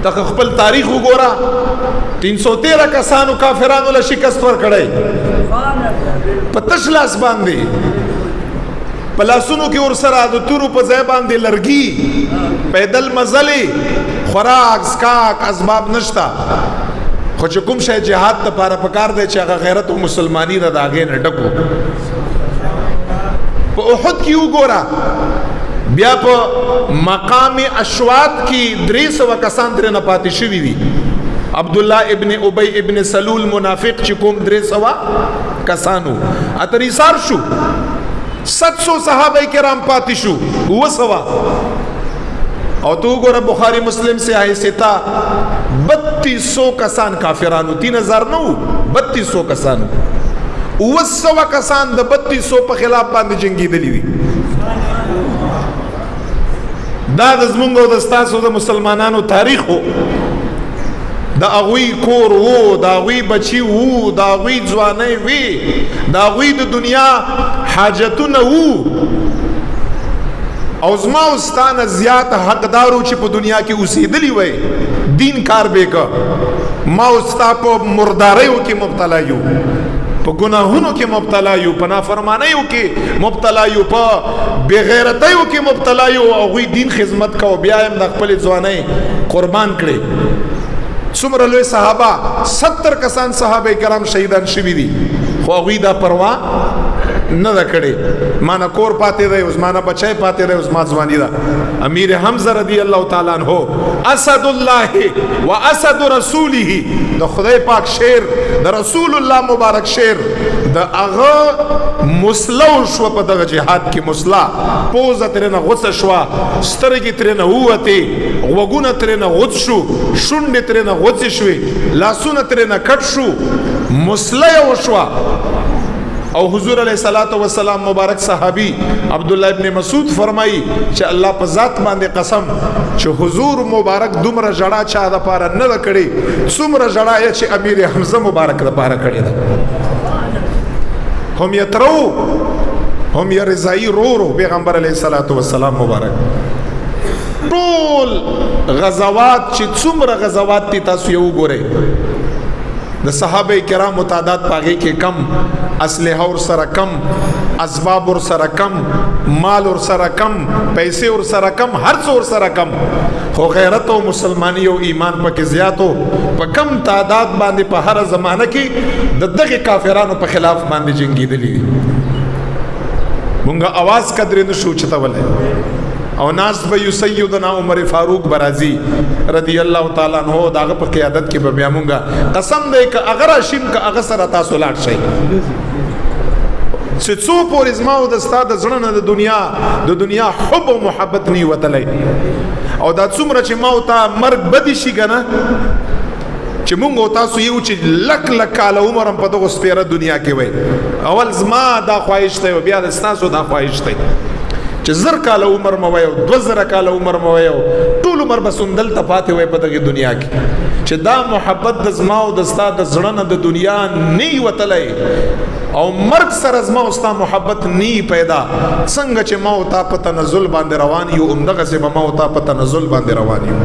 تک خپل تاریخ وګورا 313 کسانو کافرانو له شکست ورکړی په تش لاس باندې پلاسونو کې ور سره د تورو په ځای باندې لرګي پیدل مزلې خوراک اسکاک اسباب نشتا خو چې کوم شی جهاد ته پاره پکار دی چې هغه غیرت او مسلمانی را داغې نه ډکو په احد کې وګورا بیا په مقام اشواط کې 300 کسان ترې نه پاتې شوي دي عبد الله ابن ابی ابن سلول منافق چې کوم 300 کسانو اترې سار شو 700 صحابه کرام پاتې شو 200 او تو ګوره بخاری مسلم سے حیثیتا 3200 کسان کافرانو 3000 نو 3200 کسانو 200 کسان د 3200 په خلاف باندې جنگیدلی دي دا د زمونږ او د ستاسو د مسلمانانو تاریخ وو د اغوی کور وو د اغوی بچی وو د اغوی ځواني وی د اغوی د دنیا حاجتونه وو او زما واستانه زیات حقدارو چې په دنیا کې اوسېدلی وای دین کار به کا ما واستا په مرداریو کې مبتلا یو په ګناهونو کې مبتلا یو په نافرمانیو کې مبتلا یو په بغیرتیو کې مبتلا یو او غوی دین خدمت کا او بیا هم د خپل ځواني قربان کړي څومره لوی صحابه 70 کسان صحابه کرام شهیدان شوي دي خو غوی دا پروا نه دا کړي مانا کور پاتې دی اوس مانا بچای پاتې دی اوس ما ځواني دا امیر حمزه رضی الله تعالی عنہ اسد الله و اسد رسوله د خدای پاک شیر د رسول الله مبارک شیر د اغه مسلو شو په دغه جهاد کې مسلا پوزه ترنه غوسه شو سترګې ترنه وته وګونه ترنه غوڅ شو شونډې ترنه غوڅ شوې لاسونه ترنه کټ شو مسله وشو او حضور علیہ الصلوۃ والسلام مبارک صحابی عبد الله ابن مسعود فرمایي چې الله په ذات باندې قسم چې حضور مبارک دومره جړه چا د پاره نه کړي څومره جړه چې امیر حمزه مبارک د پاره کړي ده هم یترو هم یرزای رو پیغمبر علیہ الصلوۃ والسلام مبارک ټول غزوات چې څومره غزوات دي تاسو یو ګورئ د صحابه کرام تعداد پاګه کې کم اسلحه اور سره کم اسباب اور سره کم مال اور سره کم پیسې اور سره کم هر څه اور سره کم خو غیرت او مسلمانی او ایمان پکې زیاتو په کم تعداد باندې په هر زمانه کې د دغه کافرانو په خلاف باندې جنگیدلی مونږه आवाज قدر نه شو چتولای او ناس به یو سیدنا عمر فاروق برازی رضی الله تعالی عنہ داغه په قیادت کې به بیا مونږه قسم دی ک اگر شین ک اگر سره تاسو لاړ شئ چې څو پور ازما او د استاد زړه د دنیا حب او محبت نی وتلی او دا څومره چې ما او تا مرګ بدی شي کنه چې مونږ او تاسو یو چې لک کال عمر په دغه سپیره دنیا کې وای اول زما دا خواهش ته بیا د تاسو دا خواهش ته چې زر کال عمر مو وایو 2000 کال عمر مو وایو ټول عمر بسندل تفاته وای په دغه دنیا کې چې دا محبت د زما او د استاد زړه د دنیا نه وتلی او مرګ سره زما او ستا محبت نی پیدا څنګه چې ما او تا په تنزل باندې روان یو همدغه سه ما او تا په تنزل باندې روان یو